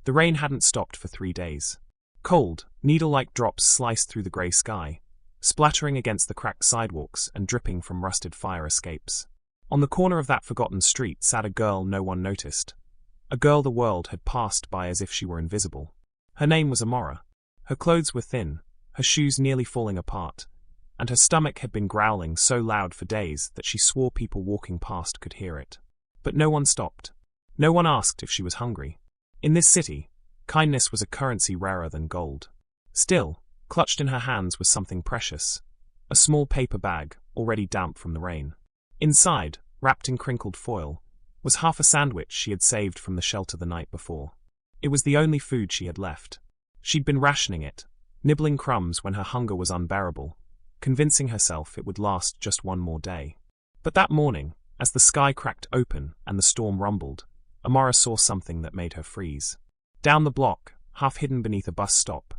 The rain hadn't stopped for 3 days. Cold, needle-like drops sliced through the grey sky, splattering against the cracked sidewalks and dripping from rusted fire escapes. On the corner of that forgotten street sat a girl no one noticed. A girl the world had passed by as if she were invisible. Her name was Amara. Her clothes were thin, her shoes nearly falling apart, and her stomach had been growling so loud for days that she swore people walking past could hear it. But no one stopped. No one asked if she was hungry. In this city, kindness was a currency rarer than gold. Still, clutched in her hands was something precious, a small paper bag, already damp from the rain. Inside, wrapped in crinkled foil, was half a sandwich she had saved from the shelter the night before. It was the only food she had left. She'd been rationing it, nibbling crumbs when her hunger was unbearable, convincing herself it would last just one more day. But that morning, as the sky cracked open and the storm rumbled, Amara saw something that made her freeze. Down the block, half hidden beneath a bus stop,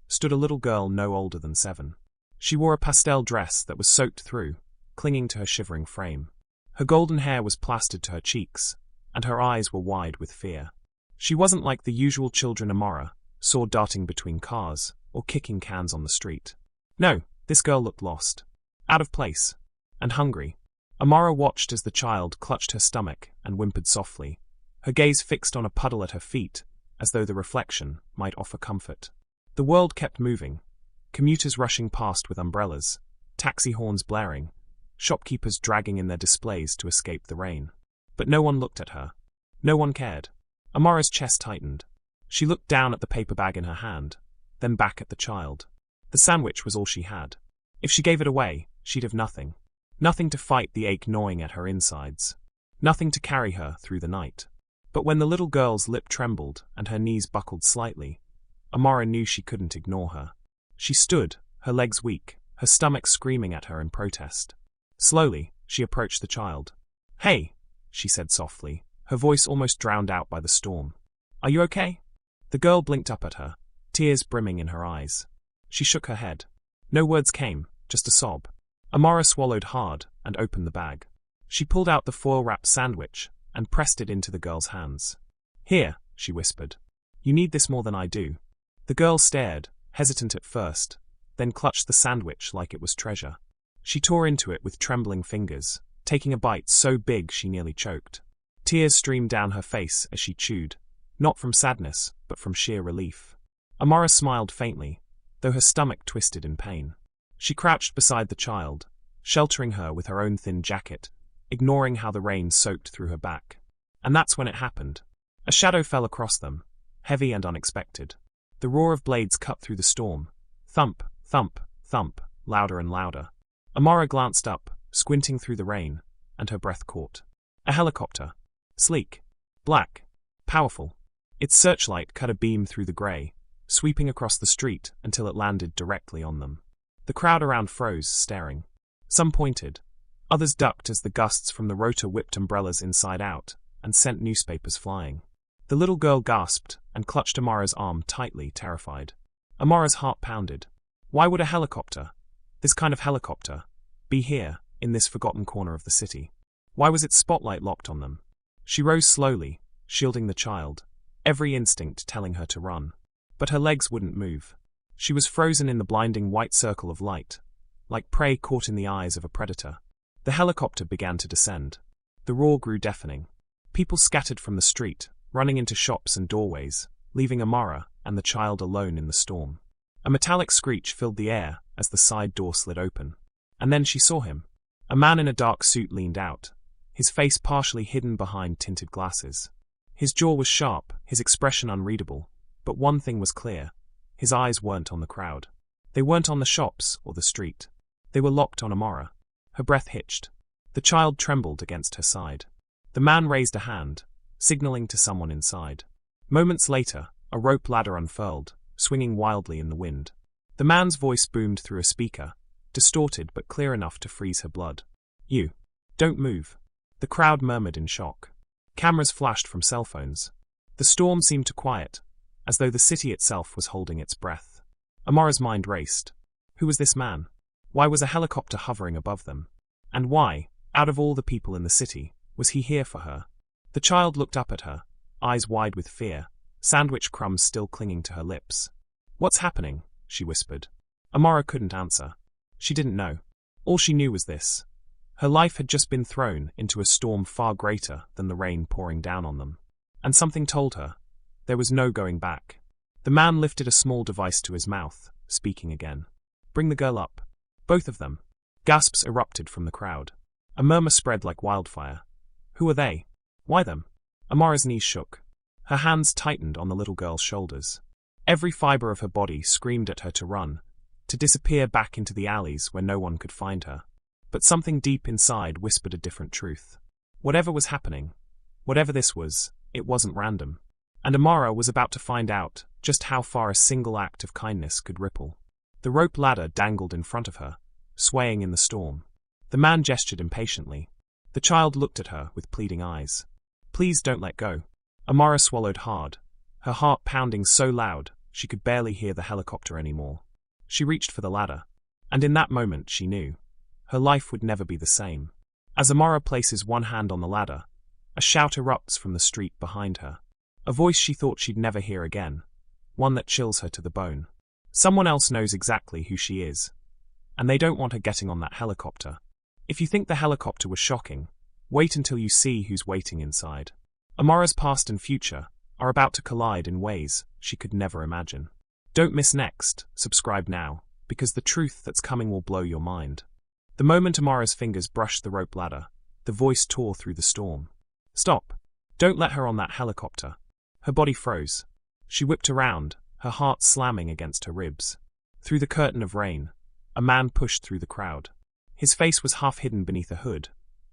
stood a little girl no older than 7. She wore a pastel dress that was soaked through, clinging to her shivering frame. Her golden hair was plastered to her cheeks, and her eyes were wide with fear. She wasn't like the usual children Amara saw darting between cars or kicking cans on the street. No, this girl looked lost, out of place, and hungry. Amara watched as the child clutched her stomach and whimpered softly, her gaze fixed on a puddle at her feet, as though the reflection might offer comfort. The world kept moving, commuters rushing past with umbrellas, taxi horns blaring, shopkeepers dragging in their displays to escape the rain. But no one looked at her. No one cared. Amara's chest tightened. She looked down at the paper bag in her hand, then back at the child. The sandwich was all she had. If she gave it away, she'd have nothing. Nothing to fight the ache gnawing at her insides. Nothing to carry her through the night. But when the little girl's lip trembled and her knees buckled slightly, Amara knew she couldn't ignore her. She stood, her legs weak, her stomach screaming at her in protest. Slowly, she approached the child. "Hey," she said softly, her voice almost drowned out by the storm. "Are you okay?" The girl blinked up at her, tears brimming in her eyes. She shook her head. No words came, just a sob. Amara swallowed hard and opened the bag. She pulled out the foil-wrapped sandwich and pressed it into the girl's hands. "Here," she whispered. "You need this more than I do." The girl stared, hesitant at first, then clutched the sandwich like it was treasure. She tore into it with trembling fingers, taking a bite so big she nearly choked. Tears streamed down her face as she chewed, not from sadness, but from sheer relief. Amara smiled faintly, though her stomach twisted in pain. She crouched beside the child, sheltering her with her own thin jacket, ignoring how the rain soaked through her back. And that's when it happened. A shadow fell across them, heavy and unexpected. The roar of blades cut through the storm. Thump, thump, thump, louder and louder. Amara glanced up, squinting through the rain, and her breath caught. A helicopter. Sleek. Black. Powerful. Its searchlight cut a beam through the grey, sweeping across the street until it landed directly on them. The crowd around froze, staring. Some pointed. Others ducked as the gusts from the rotor whipped umbrellas inside out and sent newspapers flying. The little girl gasped and clutched Amara's arm tightly, terrified. Amara's heart pounded. Why would a helicopter, this kind of helicopter, be here, in this forgotten corner of the city? Why was its spotlight locked on them? She rose slowly, shielding the child, every instinct telling her to run. But her legs wouldn't move. She was frozen in the blinding white circle of light, like prey caught in the eyes of a predator. The helicopter began to descend. The roar grew deafening. People scattered from the street, running into shops and doorways, leaving Amara and the child alone in the storm. A metallic screech filled the air as the side door slid open. And then she saw him. A man in a dark suit leaned out, his face partially hidden behind tinted glasses. His jaw was sharp, his expression unreadable, but one thing was clear. His eyes weren't on the crowd. They weren't on the shops or the street. They were locked on Amara. Her breath hitched. The child trembled against her side. The man raised a hand, signaling to someone inside. Moments later, a rope ladder unfurled, swinging wildly in the wind. The man's voice boomed through a speaker, distorted but clear enough to freeze her blood. "You. Don't move." The crowd murmured in shock. Cameras flashed from cell phones. The storm seemed to quiet, as though the city itself was holding its breath. Amara's mind raced. Who was this man? Why was a helicopter hovering above them? And why, out of all the people in the city, was he here for her? The child looked up at her, eyes wide with fear, sandwich crumbs still clinging to her lips. "What's happening?" she whispered. Amara couldn't answer. She didn't know. All she knew was this. Her life had just been thrown into a storm far greater than the rain pouring down on them. And something told her there was no going back. The man lifted a small device to his mouth, speaking again. "Bring the girl up." Both of them. Gasps erupted from the crowd. A murmur spread like wildfire. Who are they? Why them? Amara's knees shook. Her hands tightened on the little girl's shoulders. Every fiber of her body screamed at her to run, to disappear back into the alleys where no one could find her. But something deep inside whispered a different truth. Whatever was happening, whatever this was, it wasn't random. And Amara was about to find out just how far a single act of kindness could ripple. The rope ladder dangled in front of her, swaying in the storm. The man gestured impatiently. The child looked at her with pleading eyes. "Please don't let go." Amara swallowed hard, her heart pounding so loud she could barely hear the helicopter anymore. She reached for the ladder, and in that moment she knew her life would never be the same. As Amara places one hand on the ladder, a shout erupts from the street behind her. A voice she thought she'd never hear again, one that chills her to the bone. Someone else knows exactly who she is, and they don't want her getting on that helicopter. If you think the helicopter was shocking, wait until you see who's waiting inside. Amara's past and future are about to collide in ways she could never imagine. Don't miss next, subscribe now, because the truth that's coming will blow your mind. The moment Amara's fingers brushed the rope ladder, the voice tore through the storm. "Stop! Don't let her on that helicopter." Her body froze. She whipped around, her heart slamming against her ribs. Through the curtain of rain, a man pushed through the crowd. His face was half hidden beneath a hood,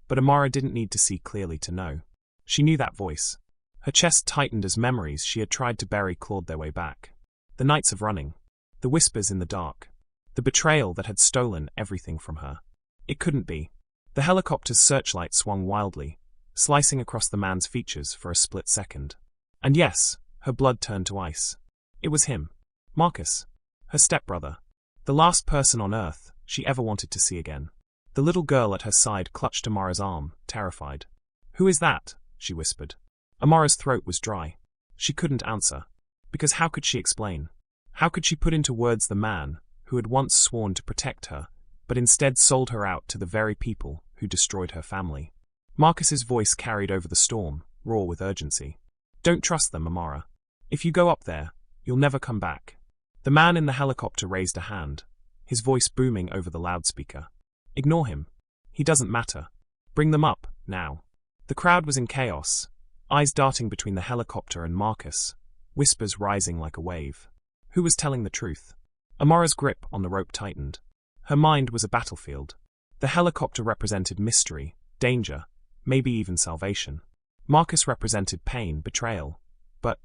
but Amara didn't need to see clearly to know. She knew that voice. Her chest tightened as memories she had tried to bury clawed their way back. The nights of running, the whispers in the dark, the betrayal that had stolen everything from her. It couldn't be. The helicopter's searchlight swung wildly, slicing across the man's features for a split second. And yes, her blood turned to ice. It was him. Marcus. Her stepbrother. The last person on Earth she ever wanted to see again. The little girl at her side clutched Amara's arm, terrified. "Who is that?" she whispered. Amara's throat was dry. She couldn't answer. Because how could she explain? How could she put into words the man who had once sworn to protect her, but instead sold her out to the very people who destroyed her family? Marcus's voice carried over the storm, raw with urgency. "Don't trust them, Amara. If you go up there, you'll never come back." The man in the helicopter raised a hand, his voice booming over the loudspeaker. "Ignore him. He doesn't matter. Bring them up, now." The crowd was in chaos, eyes darting between the helicopter and Marcus, whispers rising like a wave. Who was telling the truth? Amara's grip on the rope tightened. Her mind was a battlefield. The helicopter represented mystery, danger, maybe even salvation. Marcus represented pain, betrayal. But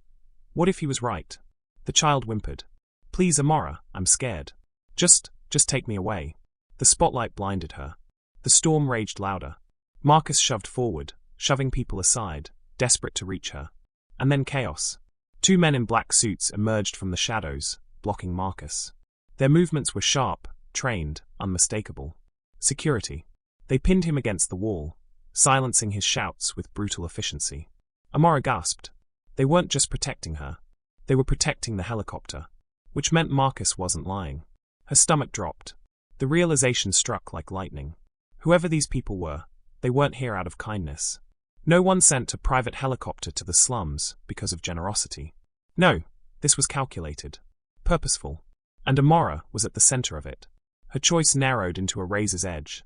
what if he was right? The child whimpered. "Please, Amara, I'm scared. Just take me away." The spotlight blinded her. The storm raged louder. Marcus shoved forward, shoving people aside, desperate to reach her. And then chaos. Two men in black suits emerged from the shadows, blocking Marcus. Their movements were sharp, trained, unmistakable. Security. They pinned him against the wall, silencing his shouts with brutal efficiency. Amara gasped. They weren't just protecting her. They were protecting the helicopter. Which meant Marcus wasn't lying. Her stomach dropped. The realization struck like lightning. Whoever these people were, they weren't here out of kindness. No one sent a private helicopter to the slums because of generosity. No, this was calculated. Purposeful. And Amara was at the center of it. Her choice narrowed into a razor's edge.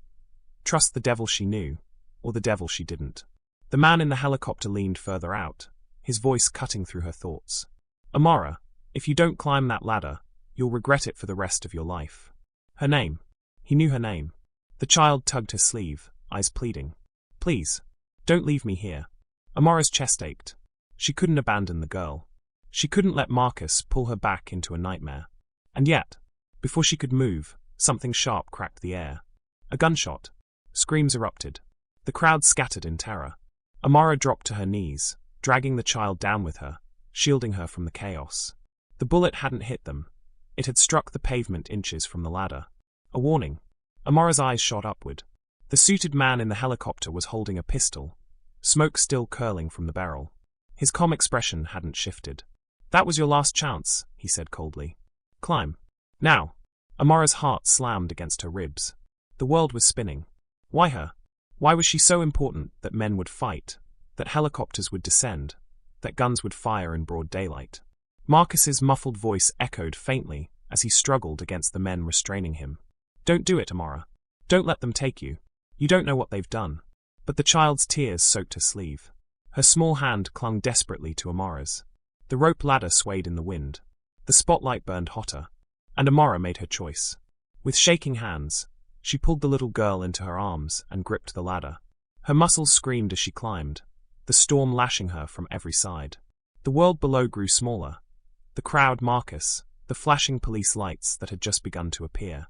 Trust the devil she knew, or the devil she didn't. The man in the helicopter leaned further out, his voice cutting through her thoughts. "Amara, if you don't climb that ladder, you'll regret it for the rest of your life." Her name. He knew her name. The child tugged her sleeve, eyes pleading. "Please, don't leave me here." Amara's chest ached. She couldn't abandon the girl. She couldn't let Marcus pull her back into a nightmare. And yet, before she could move, something sharp cracked the air. A gunshot. Screams erupted. The crowd scattered in terror. Amara dropped to her knees, dragging the child down with her, shielding her from the chaos. The bullet hadn't hit them. It had struck the pavement inches from the ladder. A warning. Amara's eyes shot upward. The suited man in the helicopter was holding a pistol, smoke still curling from the barrel. His calm expression hadn't shifted. That was your last chance, he said coldly. Climb. Now. Amara's heart slammed against her ribs. The world was spinning. Why her? Why was she so important that men would fight, that helicopters would descend, that guns would fire in broad daylight? Marcus's muffled voice echoed faintly as he struggled against the men restraining him. Don't do it, Amara. Don't let them take you. You don't know what they've done. But the child's tears soaked her sleeve. Her small hand clung desperately to Amara's. The rope ladder swayed in the wind. The spotlight burned hotter. And Amara made her choice. With shaking hands, she pulled the little girl into her arms and gripped the ladder. Her muscles screamed as she climbed, the storm lashing her from every side. The world below grew smaller. The crowd, Marcus, the flashing police lights that had just begun to appear.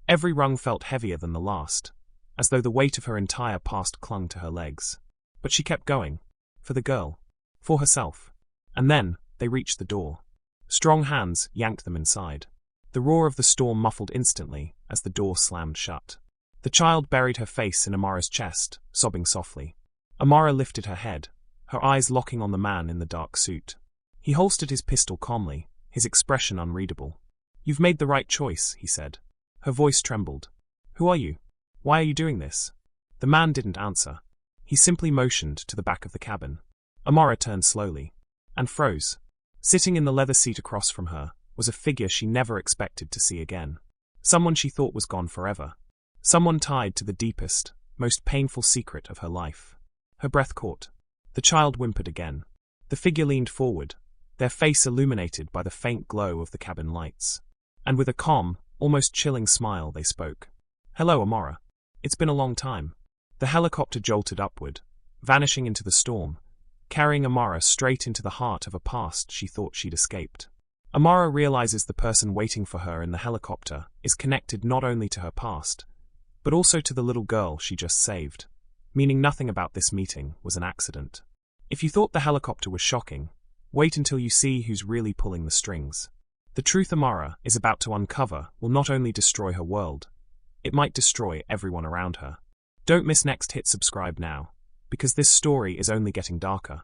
Every rung felt heavier than the last, as though the weight of her entire past clung to her legs. But she kept going. For the girl. For herself. And then, they reached the door. Strong hands yanked them inside. The roar of the storm muffled instantly as the door slammed shut. The child buried her face in Amara's chest, sobbing softly. Amara lifted her head, her eyes locking on the man in the dark suit. He holstered his pistol calmly, his expression unreadable. You've made the right choice, he said. Her voice trembled. Who are you? Why are you doing this? The man didn't answer. He simply motioned to the back of the cabin. Amara turned slowly. And froze. Sitting in the leather seat across from her was a figure she never expected to see again. Someone she thought was gone forever. Someone tied to the deepest, most painful secret of her life. Her breath caught. The child whimpered again. The figure leaned forward, their face illuminated by the faint glow of the cabin lights. And with a calm, almost chilling smile they spoke. Hello, Amara. It's been a long time. The helicopter jolted upward, vanishing into the storm, carrying Amara straight into the heart of a past she thought she'd escaped. Amara realizes the person waiting for her in the helicopter is connected not only to her past, but also to the little girl she just saved, meaning nothing about this meeting was an accident. If you thought the helicopter was shocking, wait until you see who's really pulling the strings. The truth Amara is about to uncover will not only destroy her world, it might destroy everyone around her. Don't miss next hit subscribe now, because this story is only getting darker.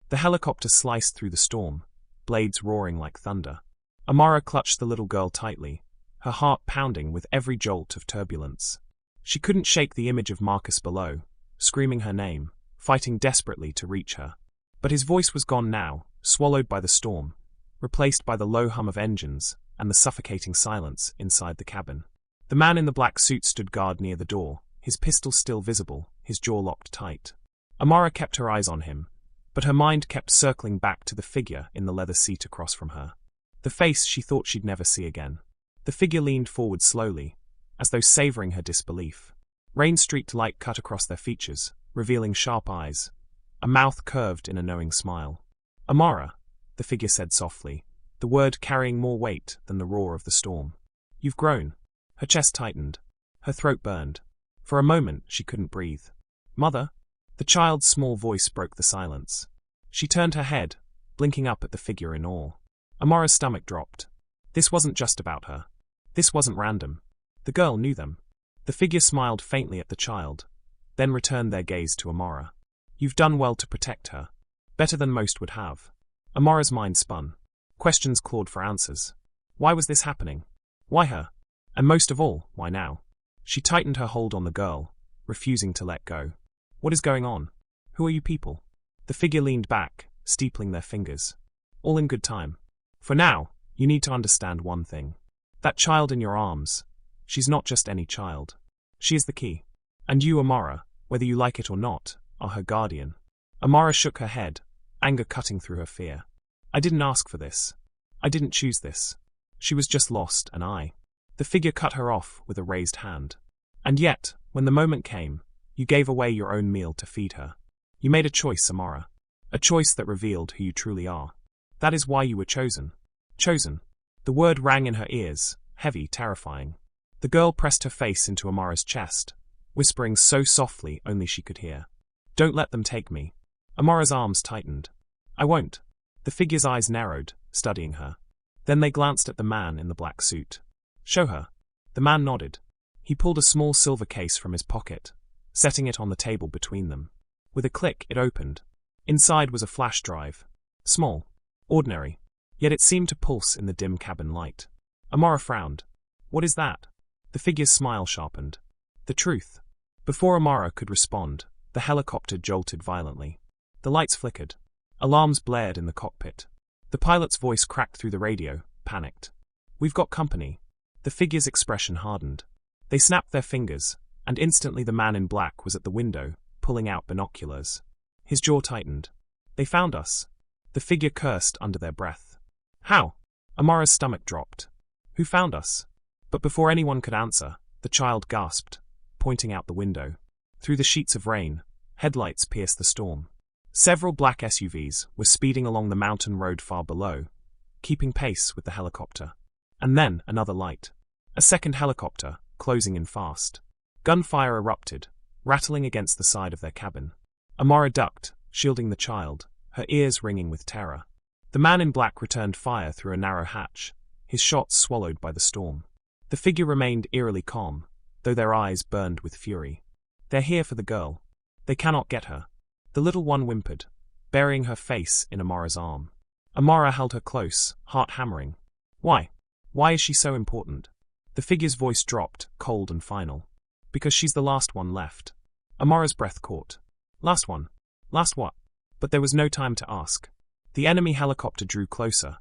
The helicopter sliced through the storm, blades roaring like thunder. Amara clutched the little girl tightly, her heart pounding with every jolt of turbulence. She couldn't shake the image of Marcus below, screaming her name, fighting desperately to reach her. But his voice was gone now, swallowed by the storm, replaced by the low hum of engines and the suffocating silence inside the cabin. The man in the black suit stood guard near the door, his pistol still visible, his jaw locked tight. Amara kept her eyes on him, but her mind kept circling back to the figure in the leather seat across from her. The face she thought she'd never see again. The figure leaned forward slowly, as though savoring her disbelief. Rain-streaked light cut across their features, revealing sharp eyes, a mouth curved in a knowing smile. Amara, the figure said softly, the word carrying more weight than the roar of the storm. You've grown. Her chest tightened. Her throat burned. For a moment, she couldn't breathe. Mother? The child's small voice broke the silence. She turned her head, blinking up at the figure in awe. Amara's stomach dropped. This wasn't just about her. This wasn't random. The girl knew them. The figure smiled faintly at the child, then returned their gaze to Amara. You've done well to protect her. Better than most would have. Amara's mind spun. Questions clawed for answers. Why was this happening? Why her? And most of all, why now? She tightened her hold on the girl, refusing to let go. What is going on? Who are you people? The figure leaned back, steepling their fingers. All in good time. For now, you need to understand one thing. That child in your arms, she's not just any child. She is the key. And you, Amara, whether you like it or not, are her guardian. Amara shook her head, anger cutting through her fear. I didn't ask for this. I didn't choose this. She was just lost, and I. The figure cut her off with a raised hand. And yet, when the moment came, you gave away your own meal to feed her. You made a choice, Amara. A choice that revealed who you truly are. That is why you were chosen. Chosen. The word rang in her ears, heavy, terrifying. The girl pressed her face into Amara's chest, whispering so softly only she could hear. Don't let them take me. Amara's arms tightened. I won't. The figure's eyes narrowed, studying her. Then they glanced at the man in the black suit. Show her. The man nodded. He pulled a small silver case from his pocket, setting it on the table between them. With a click, it opened. Inside was a flash drive. Small. Ordinary. yet it seemed to pulse in the dim cabin light. Amara frowned. What is that? The figure's smile sharpened. The truth. Before Amara could respond, the helicopter jolted violently. The lights flickered. Alarms blared in the cockpit. The pilot's voice cracked through the radio, panicked. We've got company. The figure's expression hardened. They snapped their fingers, and instantly the man in black was at the window, pulling out binoculars. His jaw tightened. They found us. The figure cursed under their breath. How? Amara's stomach dropped. Who found us? But before anyone could answer, the child gasped, pointing out the window. Through the sheets of rain, headlights pierced the storm. Several black SUVs were speeding along the mountain road far below, keeping pace with the helicopter. And then another light. A second helicopter, closing in fast. Gunfire erupted, rattling against the side of their cabin. Amara ducked, shielding the child, her ears ringing with terror. The man in black returned fire through a narrow hatch, his shots swallowed by the storm. The figure remained eerily calm, though their eyes burned with fury. They're here for the girl. They cannot get her. The little one whimpered, burying her face in Amara's arm. Amara held her close, heart hammering. Why? Why is she so important? The figure's voice dropped, cold and final. Because she's the last one left. Amara's breath caught. Last one? Last what? But there was no time to ask. The enemy helicopter drew closer,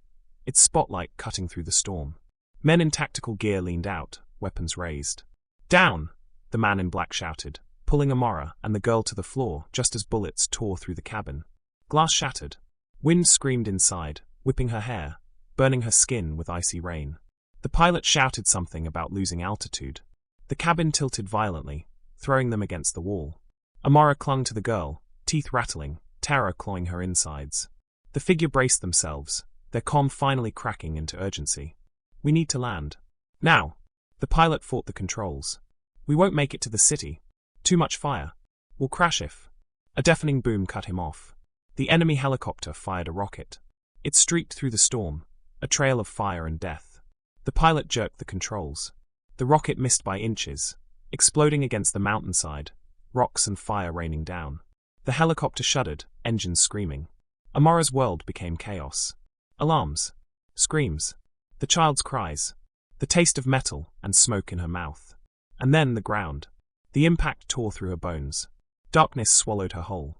its spotlight cutting through the storm. Men in tactical gear leaned out, weapons raised. Down! The man in black shouted, pulling Amara and the girl to the floor just as bullets tore through the cabin. Glass shattered. Wind screamed inside, whipping her hair, burning her skin with icy rain. The pilot shouted something about losing altitude. The cabin tilted violently, throwing them against the wall. Amara clung to the girl, teeth rattling, terror clawing her insides. The figure braced themselves, their comm finally cracking into urgency. We need to land. Now! The pilot fought the controls. We won't make it to the city. Too much fire. We'll crash if... A deafening boom cut him off. The enemy helicopter fired a rocket. It streaked through the storm, a trail of fire and death. The pilot jerked the controls. The rocket missed by inches, exploding against the mountainside, rocks and fire raining down. The helicopter shuddered, engines screaming. Amara's world became chaos. Alarms. Screams. The child's cries. The taste of metal and smoke in her mouth. And then the ground. The impact tore through her bones. Darkness swallowed her whole.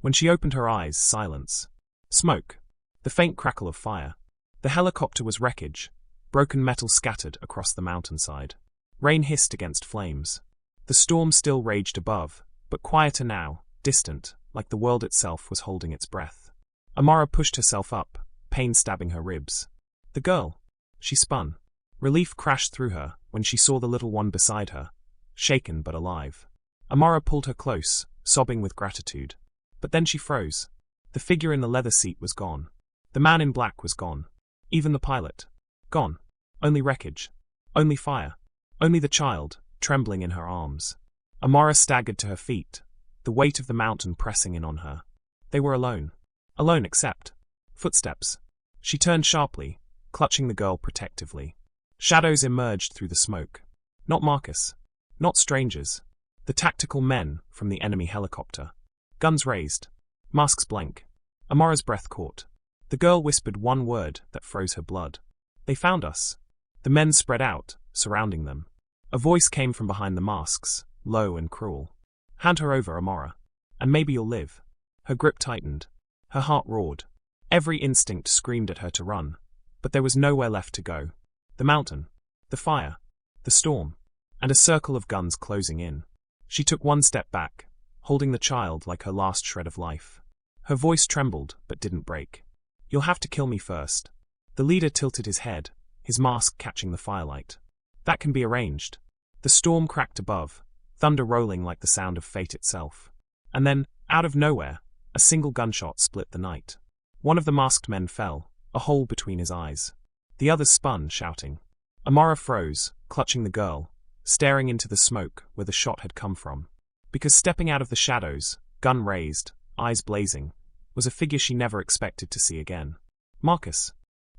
When she opened her eyes, silence. Smoke. The faint crackle of fire. The helicopter was wreckage. Broken metal scattered across the mountainside. Rain hissed against flames. The storm still raged above, but quieter now, distant, like the world itself was holding its breath. Amara pushed herself up, pain stabbing her ribs. The girl. She spun. Relief crashed through her when she saw the little one beside her, shaken but alive. Amara pulled her close, sobbing with gratitude. But then she froze. The figure in the leather seat was gone. The man in black was gone. Even the pilot. Gone. Only wreckage. Only fire. Only the child, trembling in her arms. Amara staggered to her feet, the weight of the mountain pressing in on her. They were alone. Alone except footsteps. She turned sharply, clutching the girl protectively. Shadows emerged through the smoke. Not Marcus. Not strangers. The tactical men from the enemy helicopter. Guns raised. Masks blank. Amara's breath caught. The girl whispered one word that froze her blood. They found us. The men spread out, surrounding them. A voice came from behind the masks, low and cruel. Hand her over, Amara. And maybe you'll live. Her grip tightened. Her heart roared. Every instinct screamed at her to run. But there was nowhere left to go. The mountain. The fire. The storm. And a circle of guns closing in. She took one step back, holding the child like her last shred of life. Her voice trembled, but didn't break. You'll have to kill me first. The leader tilted his head, his mask catching the firelight. That can be arranged. The storm cracked above, thunder rolling like the sound of fate itself. And then, out of nowhere, a single gunshot split the night. One of the masked men fell, a hole between his eyes. The others spun, shouting. Amara froze, clutching the girl, staring into the smoke where the shot had come from. Because stepping out of the shadows, gun raised, eyes blazing, was a figure she never expected to see again. Marcus.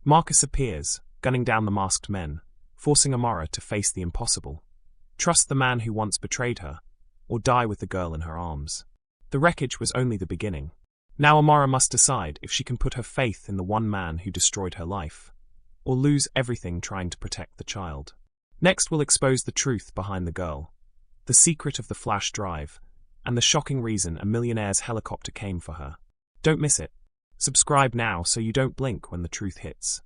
Marcus appears, gunning down the masked men, forcing Amara to face the impossible. Trust the man who once betrayed her, or die with the girl in her arms. The wreckage was only the beginning. Now Amara must decide if she can put her faith in the one man who destroyed her life, or lose everything trying to protect the child. Next we'll expose the truth behind the girl, the secret of the flash drive, and the shocking reason a millionaire's helicopter came for her. Don't miss it. Subscribe now so you don't blink when the truth hits.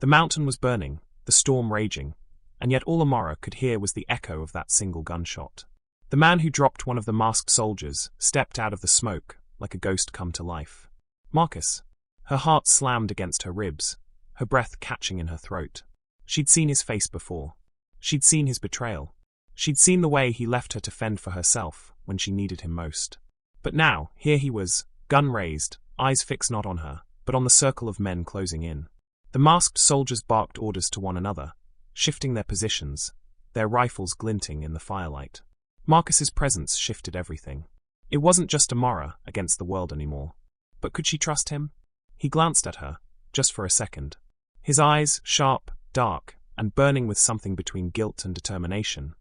The mountain was burning, the storm raging, and yet all Amara could hear was the echo of that single gunshot. The man who dropped one of the masked soldiers stepped out of the smoke like a ghost come to life. Marcus. Her heart slammed against her ribs, her breath catching in her throat. She'd seen his face before. She'd seen his betrayal. She'd seen the way he left her to fend for herself when she needed him most. But now, here he was, gun raised, eyes fixed not on her, but on the circle of men closing in. The masked soldiers barked orders to one another, shifting their positions, their rifles glinting in the firelight. Marcus's presence shifted everything. It wasn't just Amara against the world anymore. But could she trust him? He glanced at her, just for a second. His eyes, sharp, dark, and burning with something between guilt and determination,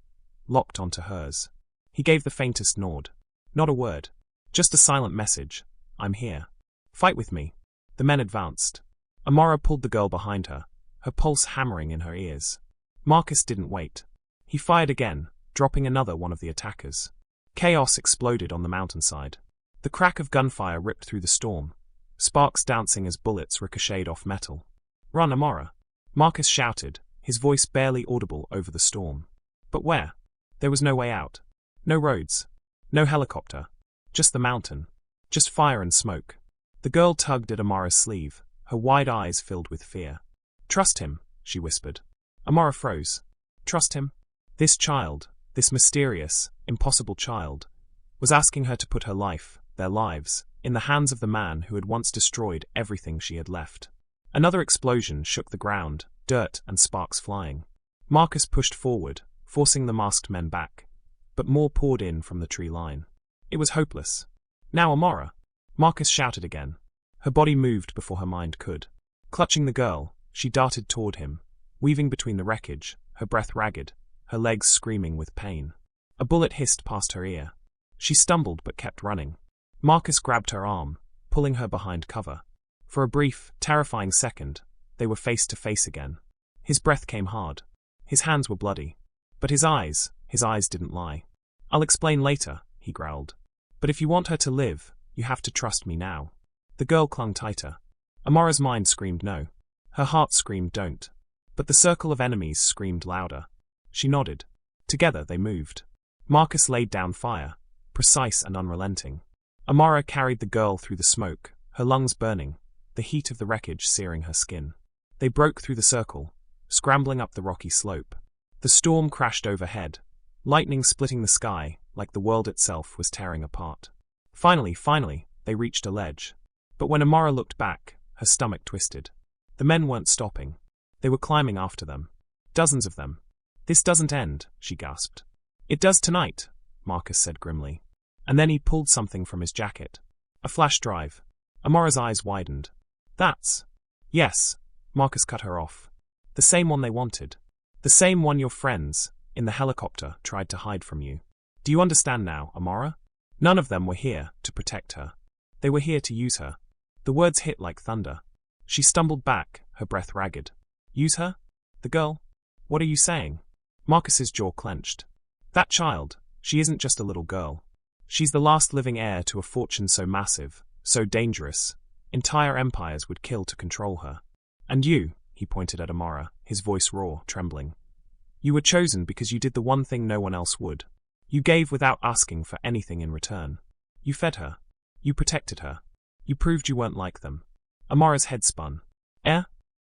locked onto hers. He gave the faintest nod. Not a word. Just a silent message. I'm here. Fight with me. The men advanced. Amara pulled the girl behind her, her pulse hammering in her ears. Marcus didn't wait. He fired again, dropping another one of the attackers. Chaos exploded on the mountainside. The crack of gunfire ripped through the storm, sparks dancing as bullets ricocheted off metal. Run, Amara! Marcus shouted, his voice barely audible over the storm. But where? There was no way out. No roads. No helicopter. Just the mountain. Just fire and smoke. The girl tugged at Amara's sleeve, her wide eyes filled with fear. Trust him, she whispered. Amara froze. Trust him? This child, this mysterious, impossible child, was asking her to put her life, their lives, in the hands of the man who had once destroyed everything she had left. Another explosion shook the ground, dirt and sparks flying. Marcus pushed forward, forcing the masked men back, but more poured in from the tree line. It was hopeless. Now Amara! Marcus shouted again. Her body moved before her mind could. Clutching the girl, she darted toward him, weaving between the wreckage, her breath ragged, her legs screaming with pain. A bullet hissed past her ear. She stumbled but kept running. Marcus grabbed her arm, pulling her behind cover. For a brief, terrifying second, they were face to face again. His breath came hard. His hands were bloody. But his eyes didn't lie. I'll explain later, he growled. But if you want her to live, you have to trust me now. The girl clung tighter. Amara's mind screamed no. Her heart screamed don't. But the circle of enemies screamed louder. She nodded. Together they moved. Marcus laid down fire, precise and unrelenting. Amara carried the girl through the smoke, her lungs burning, the heat of the wreckage searing her skin. They broke through the circle, scrambling up the rocky slope. The storm crashed overhead, lightning splitting the sky like the world itself was tearing apart. Finally, they reached a ledge. But when Amara looked back, her stomach twisted. The men weren't stopping. They were climbing after them. Dozens of them. This doesn't end, she gasped. It does tonight, Marcus said grimly. And then he pulled something from his jacket. A flash drive. Amara's eyes widened. That's... Yes, Marcus cut her off. The same one they wanted. The same one your friends, in the helicopter, tried to hide from you. Do you understand now, Amara? None of them were here to protect her. They were here to use her. The words hit like thunder. She stumbled back, her breath ragged. Use her? The girl? What are you saying? Marcus's jaw clenched. That child, she isn't just a little girl. She's the last living heir to a fortune so massive, so dangerous, entire empires would kill to control her. And you, he pointed at Amara, his voice raw, trembling. You were chosen because you did the one thing no one else would. You gave without asking for anything in return. You fed her. You protected her. You proved you weren't like them. Amara's head spun.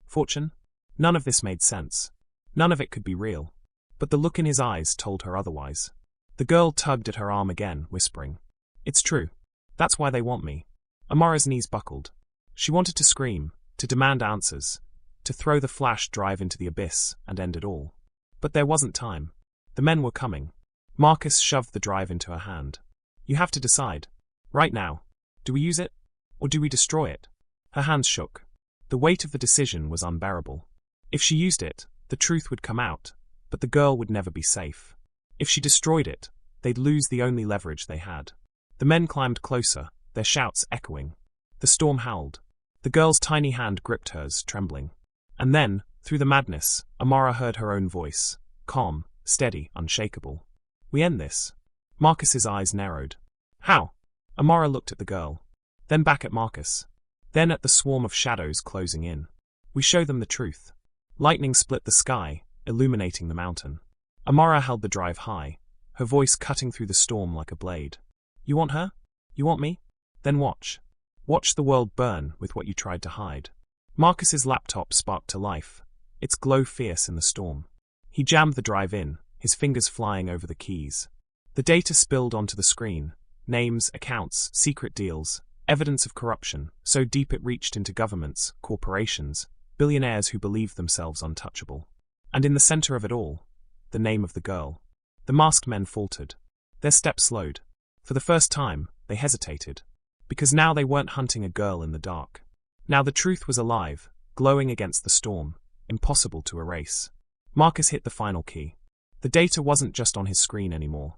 Fortune? None of this made sense. None of it could be real. But the look in his eyes told her otherwise. The girl tugged at her arm again, whispering. It's true. That's why they want me. Amara's knees buckled. She wanted to scream, to demand answers, to throw the flash drive into the abyss and end it all. But there wasn't time. The men were coming. Marcus shoved the drive into her hand. You have to decide. Right now. Do we use it? Or do we destroy it? Her hands shook. The weight of the decision was unbearable. If she used it, the truth would come out, but the girl would never be safe. If she destroyed it, they'd lose the only leverage they had. The men climbed closer, their shouts echoing. The storm howled. The girl's tiny hand gripped hers, trembling. And then, through the madness, Amara heard her own voice, calm, steady, unshakable. "We end this." Marcus's eyes narrowed. "How?" Amara looked at the girl, then back at Marcus, then at the swarm of shadows closing in. "We show them the truth." Lightning split the sky, illuminating the mountain. Amara held the drive high, her voice cutting through the storm like a blade. "You want her? You want me? Then watch. Watch the world burn with what you tried to hide." Marcus's laptop sparked to life, its glow fierce in the storm. He jammed the drive in, his fingers flying over the keys. The data spilled onto the screen. Names, accounts, secret deals, evidence of corruption, so deep it reached into governments, corporations, billionaires who believed themselves untouchable. And in the center of it all, the name of the girl. The masked men faltered. Their steps slowed. For the first time, they hesitated. Because now they weren't hunting a girl in the dark. Now the truth was alive, glowing against the storm, impossible to erase. Marcus hit the final key. The data wasn't just on his screen anymore.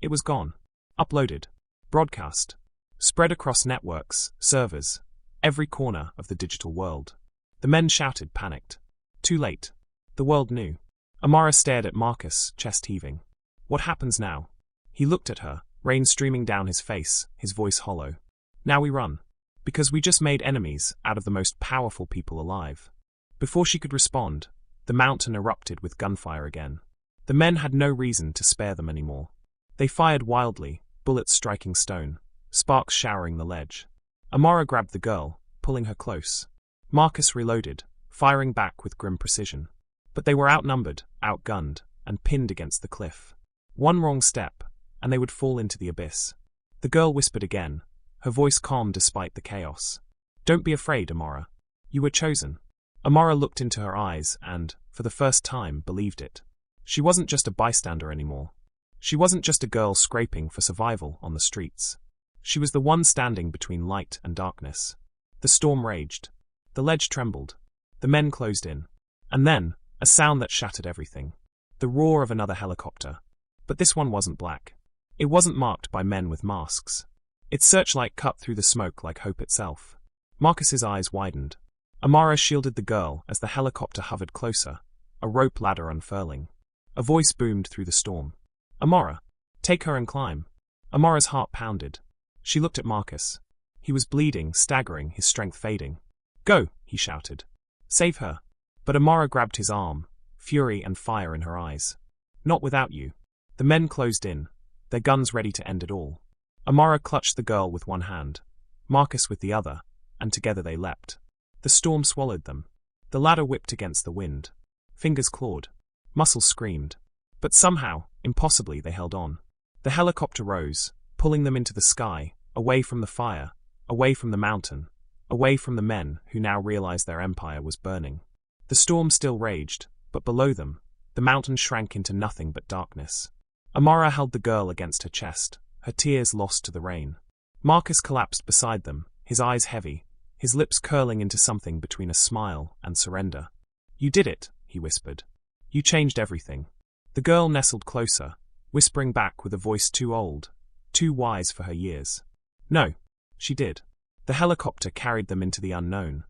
It was gone. Uploaded. Broadcast. Spread across networks, servers, every corner of the digital world. The men shouted, panicked. Too late. The world knew. Amara stared at Marcus, chest heaving. "What happens now?" He looked at her, rain streaming down his face, his voice hollow. "Now we run. Because we just made enemies out of the most powerful people alive." Before she could respond, the mountain erupted with gunfire again. The men had no reason to spare them anymore. They fired wildly, bullets striking stone, sparks showering the ledge. Amara grabbed the girl, pulling her close. Marcus reloaded, firing back with grim precision. But they were outnumbered, outgunned, and pinned against the cliff. One wrong step, and they would fall into the abyss. The girl whispered again, her voice calm despite the chaos. "Don't be afraid, Amara. You were chosen." Amara looked into her eyes and, for the first time, believed it. She wasn't just a bystander anymore. She wasn't just a girl scraping for survival on the streets. She was the one standing between light and darkness. The storm raged. The ledge trembled. The men closed in. And then, a sound that shattered everything. The roar of another helicopter. But this one wasn't black. It wasn't marked by men with masks. Its searchlight cut through the smoke like hope itself. Marcus's eyes widened. Amara shielded the girl as the helicopter hovered closer, a rope ladder unfurling. A voice boomed through the storm. "Amara, take her and climb." Amara's heart pounded. She looked at Marcus. He was bleeding, staggering, his strength fading. "Go," he shouted. "Save her." But Amara grabbed his arm, fury and fire in her eyes. "Not without you." The men closed in, their guns ready to end it all. Amara clutched the girl with one hand, Marcus with the other, and together they leapt. The storm swallowed them. The ladder whipped against the wind. Fingers clawed. Muscles screamed. But somehow, impossibly, they held on. The helicopter rose, pulling them into the sky, away from the fire, away from the mountain, away from the men who now realized their empire was burning. The storm still raged, but below them, the mountain shrank into nothing but darkness. Amara held the girl against her chest, her tears lost to the rain. Marcus collapsed beside them, his eyes heavy, his lips curling into something between a smile and surrender. "You did it," he whispered. "You changed everything." The girl nestled closer, whispering back with a voice too old, too wise for her years. "No, she did." The helicopter carried them into the unknown,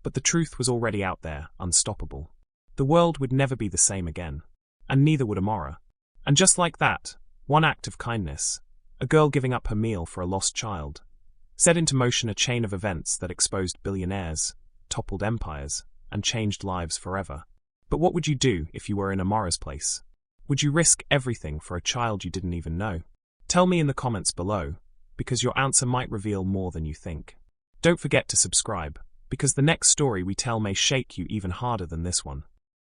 but the truth was already out there, unstoppable. The world would never be the same again, and neither would Amara. And just like that, one act of kindness, a girl giving up her meal for a lost child, set into motion a chain of events that exposed billionaires, toppled empires, and changed lives forever. But what would you do if you were in Amara's place? Would you risk everything for a child you didn't even know? Tell me in the comments below, because your answer might reveal more than you think. Don't forget to subscribe, because the next story we tell may shake you even harder than this one.